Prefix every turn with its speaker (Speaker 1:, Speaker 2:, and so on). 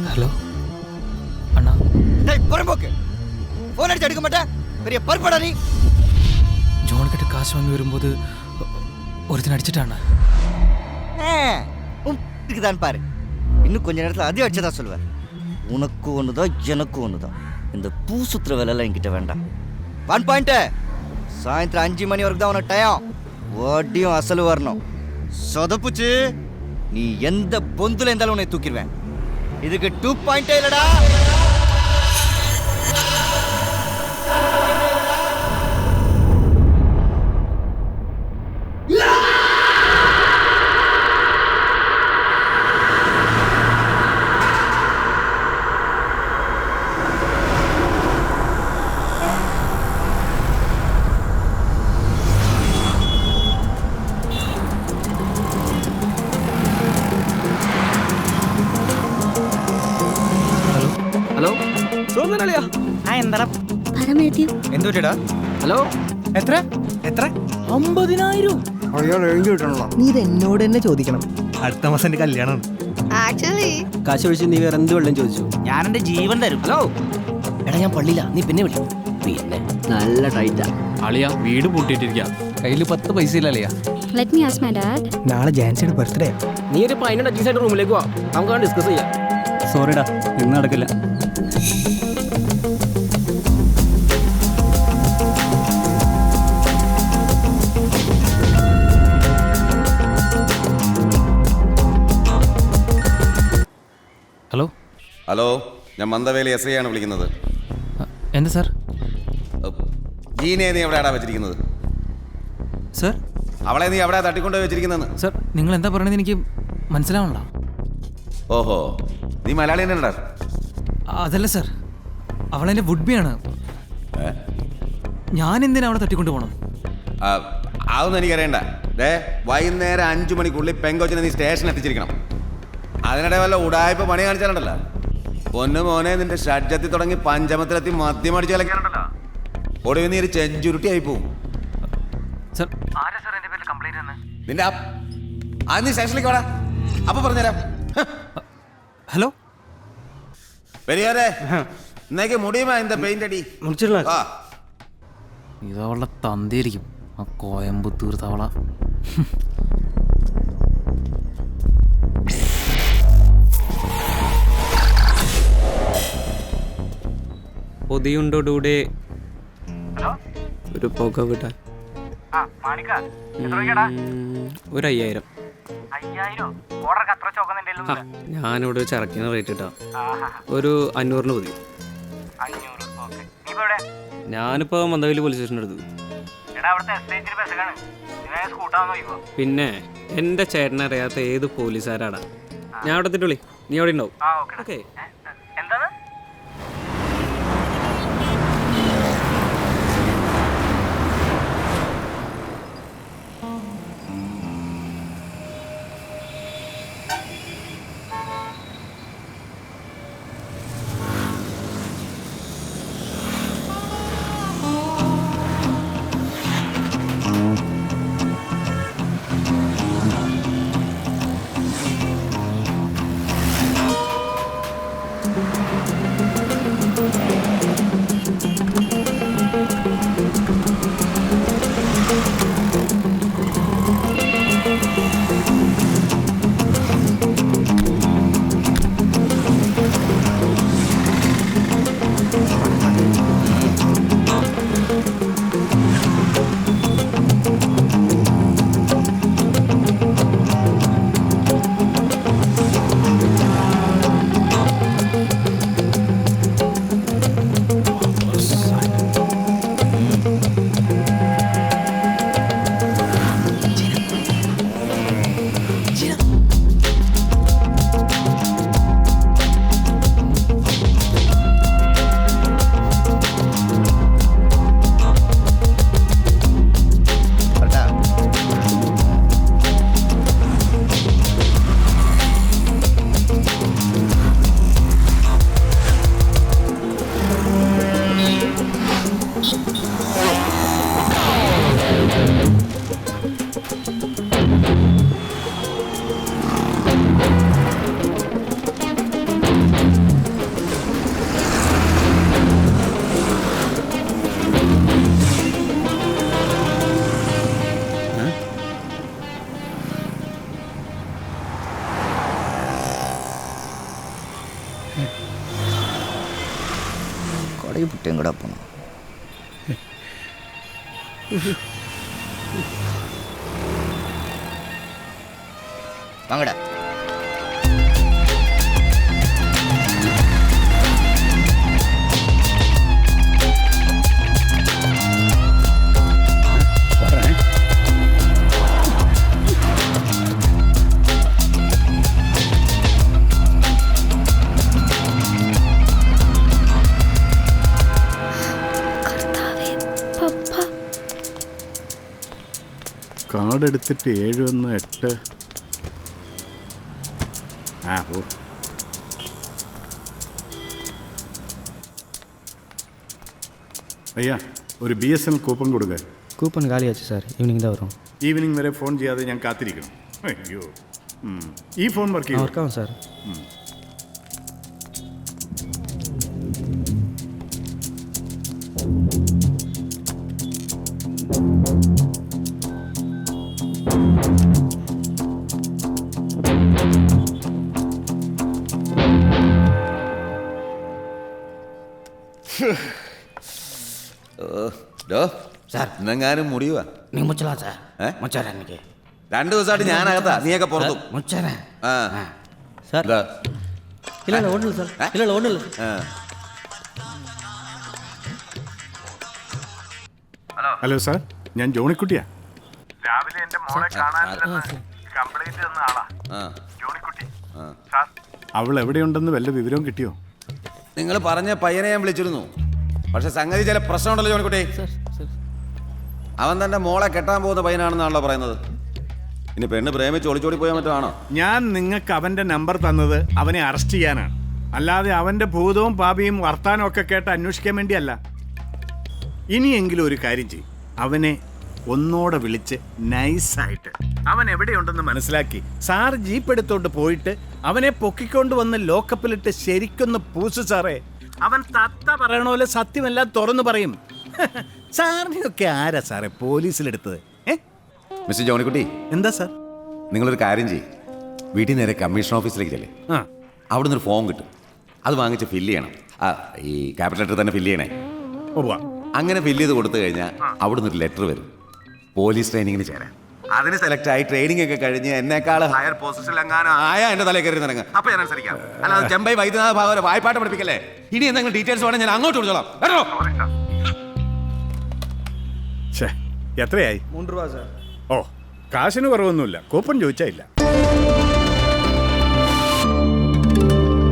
Speaker 1: Hello അണ്ണാ,
Speaker 2: phone അടിച്ചെടുക്ക മാട്ടേ Periya പർപ്പടാ നീ.
Speaker 1: John കിட்ட കാശ് വാങ്ങി വരുമ്പോൾ ഒരുത്തിന് அடிச்சிட்டாண்ணா.
Speaker 2: தான் பாரு, இன்னும் கொஞ்ச நேரத்தில் அதே அடிச்சதா சொல்லுவேன். உனக்கு ஒண்ணுதான் எனக்கு ஒண்ணுதான். இந்த பூ சுத்துற வேலையெல்லாம் என்கிட்ட வேண்டாம். 1 பாயிண்ட், சாயந்தரம் 5 மணி வரைக்கும் தான் உனக்கு டயம். வட்டியும் அசலு வரணும். சொதப்புச்சு நீ எந்த பொந்துல இருந்தாலும் உன்னை தூக்கிடுவேன். இதுக்கு 2 பாயிண்டே இல்லடா.
Speaker 1: ഹലോ സോമനളിയാ.
Speaker 2: എന്താ
Speaker 1: എന്തുപറ്റിടാ? ഹലോ,
Speaker 3: എത്ര എത്ര
Speaker 1: 50,000.
Speaker 3: അയാൾ എഴുതി കിട്ടണല്ലോ.
Speaker 4: നീ ഇത് എന്നോട് തന്നെ ചോദിക്കണം.
Speaker 3: അടുത്ത മാസം എന്റെ കല്യാണം.
Speaker 4: കാശ് ഒഴിച്ച് നീ വേറെ എന്ത് വെള്ളം ചോദിച്ചു?
Speaker 2: ഞാൻ എന്റെ ജീവൻ തരും.
Speaker 1: ഹലോ
Speaker 4: എടാ ഞാൻ പള്ളിയില്ല, നീ പിന്നെ വിളി. പിന്നെ നല്ല ടൈറ്റാ.
Speaker 1: അളിയ വീട് പൂട്ടിയിട്ടിരിക്കുക, കയ്യിൽ 10 പൈസ ഇല്ല അളിയ.
Speaker 5: Let me ask my dad.
Speaker 4: നാളെ ജാൻസിയുടെ ബർത്ത്ഡേ.
Speaker 1: നീ ഒരു 15 അഡ്ജസ്റ്റ് ആയിട്ട് റൂമിലേക്ക് വാ, നമുക്ക് ഡിസ്കസ് ചെയ്യാം.
Speaker 4: സോറിടാ, ഇന്ന് നടക്കില്ല.
Speaker 1: ഹലോ
Speaker 6: ഹലോ, ഞാൻ മന്ദവേലി എസ് ഐ ആണ് വിളിക്കുന്നത്.
Speaker 1: എന്താ സാർ?
Speaker 6: ജീനെ നീ എവിടെയാടാ വെച്ചിരിക്കുന്നത്?
Speaker 1: സാർ
Speaker 6: അവളെ നീ എവിടെയാ തട്ടിക്കൊണ്ട് വെച്ചിരിക്കുന്നതെന്ന്?
Speaker 1: സാർ നിങ്ങൾ എന്താ പറയണത് എനിക്ക് മനസ്സിലാവണല്ലോ.
Speaker 6: ഓഹോ, നീ മലയാളി തന്നെയാ?
Speaker 1: അതല്ല സാർ, അവളെൻ്റെ വുഡ്ബിയാണ്. ഞാൻ എന്തിനാ അവളെ തട്ടിക്കൊണ്ട് പോകണം?
Speaker 6: അതൊന്നും എനിക്കറിയണ്ട. വൈകുന്നേരം 5 മണിക്കുള്ളിൽ പെങ്കോച്ചിനെ നീ സ്റ്റേഷനിൽ എത്തിച്ചിരിക്കണം. അതിനിടെ വല്ല ഉടായ്പ പണി കാണിച്ചാലുണ്ടല്ലോ, പൊന്നു മോനെ നിന്റെ ഷഡ്ജത്തിൽ തുടങ്ങി പഞ്ചമത്തിലെത്തി മദ്യം അടിച്ച് കളിക്കാനുണ്ടല്ലോ, ഒടുവിൽ നീ ഒരു ചെഞ്ചുരുട്ടി ആയി പോവും.
Speaker 1: സാർ
Speaker 6: നിന്റെ അത് നീ സ്റ്റേഷനിലേക്ക് വാടാ, അപ്പൊ പറഞ്ഞുതരാം.
Speaker 1: ഹലോ
Speaker 6: പെരിയാരെ, ഇന്നേക്ക് മുടിയുമാ എന്താ പെയിന്റ് അടി
Speaker 4: முடிச்சிடலாம்.
Speaker 1: ഇതവളുടെ തന്തയായിരിക്കും, ആ കോയമ്പത്തൂർ തവള.
Speaker 7: പൊതിയുണ്ടോടെ ഒരു പുക വിടാൻ 1,000. ഞാനിവിടെ ചരക്കിന് റേറ്റ് ഇട്ടാ ഒരു 500 പൊതി. ഞാനിപ്പോ മന്ദവല്ലി പോലീസ് സ്റ്റേഷൻ്റെ അടുത്ത്. പിന്നെ എന്റെ ചേട്ടനെ അറിയാത്ത ഏത് പോലീസുകാരാടാ. ഞാൻ അവിടെ എത്തിട്ട് വിളി, നീ അവിടെ ഉണ്ടാവും. ഓക്കെ.
Speaker 2: கடையை விட்டு எங்கடா போனோம்? வாங்கடா.
Speaker 5: കാർഡ് എടുത്തിട്ട് 718 ആ ഓ അയ്യാ ഒരു BSNL കൂപ്പൺ കൊടുക്കുക.
Speaker 3: കൂപ്പൺ കാലിയാச்சு സാർ, ഈവനിങ് தான் വരും.
Speaker 5: ഈവനിങ് വരെ ഫോൺ ചെയ്യാതെ ഞാൻ കാത്തിരിക്കണം. അയ്യോ ഈ ഫോൺ വർക്ക് ചെയ്യും?
Speaker 3: വർക്കാവും സാർ.
Speaker 6: സാർ ഇന്നെങ്ങാനും മുടിയുവാ
Speaker 4: നീ മുച്ചലാ സാർ. മുച്ചാരാ എനിക്ക്
Speaker 6: 2 ദിവസമായിട്ട് ഞാനകത്താ, നീയൊക്കെ പുറത്തും.
Speaker 4: മുച്ചാരാ
Speaker 6: ആ
Speaker 4: സാർ.
Speaker 6: എന്താ?
Speaker 4: ഇല്ല ഒന്നുമില്ല സാർ. ഇല്ല ഒന്നുമില്ല.
Speaker 6: ആ.
Speaker 5: ഹലോ സാർ, ഞാൻ ജോണിക്കുട്ടിയാ.
Speaker 8: രാവിലെ എന്റെ മോളെ കാണാനില്ലെന്ന് കംപ്ലൈന്റ് തന്ന ആളാ
Speaker 6: ആ.
Speaker 8: ജോണിക്കുട്ടി.
Speaker 6: ആ.
Speaker 8: സാർ
Speaker 5: അവൾ എവിടെയുണ്ടെന്ന് വല്ല വിവരവും കിട്ടിയോ?
Speaker 6: നിങ്ങൾ പറഞ്ഞ പയ്യനെ ഞാൻ വിളിച്ചിരുന്നു, പക്ഷെ സംഗതി ചില പ്രശ്നമുണ്ടല്ലോ ജോണിക്കുട്ടി. അവൻ തന്റെ മോളെ കെട്ടാൻ പോകുന്ന പയ്യനാണെന്നാണല്ലോ പറയുന്നത്. ഇനി പെണ്ണ് പ്രേമിച്ച് ഒളിച്ചോടി പോയാൽ മറ്റോ ആണോ?
Speaker 5: ഞാൻ നിങ്ങൾക്ക് അവൻ്റെ നമ്പർ തന്നത് അവനെ അറസ്റ്റ് ചെയ്യാനാണ്, അല്ലാതെ അവൻ്റെ ഭൂതവും പാപിയും വർത്താനവും ഒക്കെ കേട്ട് അന്വേഷിക്കാൻ വേണ്ടിയല്ല. ഇനിയെങ്കിലും ഒരു കാര്യം ചെയ്യും, അവനെ ഒന്നോടെ വിളിച്ച് നൈസായിട്ട് അവൻ എവിടെയുണ്ടെന്ന് മനസ്സിലാക്കി സാർ ജീപ്പ് എടുത്തോണ്ട് പോയിട്ട് അവനെ പൊക്കിക്കൊണ്ട് വന്ന് ലോക്കപ്പിലിട്ട് ശരിക്കൊന്ന് പൂസ് സാറേ. അവൻ തത്ത പറയണ പോലെ സത്യമെല്ലാം തുറന്നു പറയും. സാറിനെയൊക്കെ ആരാ സാറേ പോലീസിലെടുത്തത്?
Speaker 6: മിസ്റ്റർ ജോണിക്കുട്ടി,
Speaker 5: എന്താ സാർ?
Speaker 6: നിങ്ങളൊരു കാര്യം ചെയ്യും, വീട്ടിൽ നേരെ കമ്മീഷൻ ഓഫീസിലേക്ക് ചെല്ലേ.
Speaker 5: ആ
Speaker 6: അവിടെ നിന്നൊരു ഫോം കിട്ടും, അത് വാങ്ങിച്ച് ഫില്ല് ചെയ്യണം. ആ ഈ ക്യാപിറ്റൽ ലെറ്റർ തന്നെ ഫില്ല് ചെയ്യണേ.
Speaker 5: ഉവ്വ.
Speaker 6: അങ്ങനെ ഫില്ല് ചെയ്ത് കൊടുത്തു കഴിഞ്ഞാൽ അവിടെ നിന്നൊരു ലെറ്റർ വരും, പോലീസ് ട്രെയിനിങ്ങിന് ചേരാൻ. അതിന് സെലക്ട് ആയി ട്രെയിനിങ് ഒക്കെ കഴിഞ്ഞ് എന്നെക്കാൾ ഹയർ പൊസിഷനിൽ എങ്ങാനും ആയ എൻ്റെ തലയിൽ കയറി നിറങ്ങും. അപ്പൊ ഞാൻ അനുസരിക്കാം. അല്ലാതെ ചെമ്പൈ വൈദ്യനാഥ ഭാഗവരെ വായ്പാട്ട് പഠിപ്പിക്കല്ലേ. ഇനി എന്തെങ്കിലും ഡീറ്റെയിൽസ് വേണം ഞാൻ അങ്ങോട്ട് വിളിച്ചോളാം. കേട്ടോ?
Speaker 5: എത്രയായി?
Speaker 3: 3 രൂപ സാർ.
Speaker 5: ഓ, കാശിന് കുറവൊന്നുമില്ല, കൂപ്പൺ ചോദിച്ചാ ഇല്ല.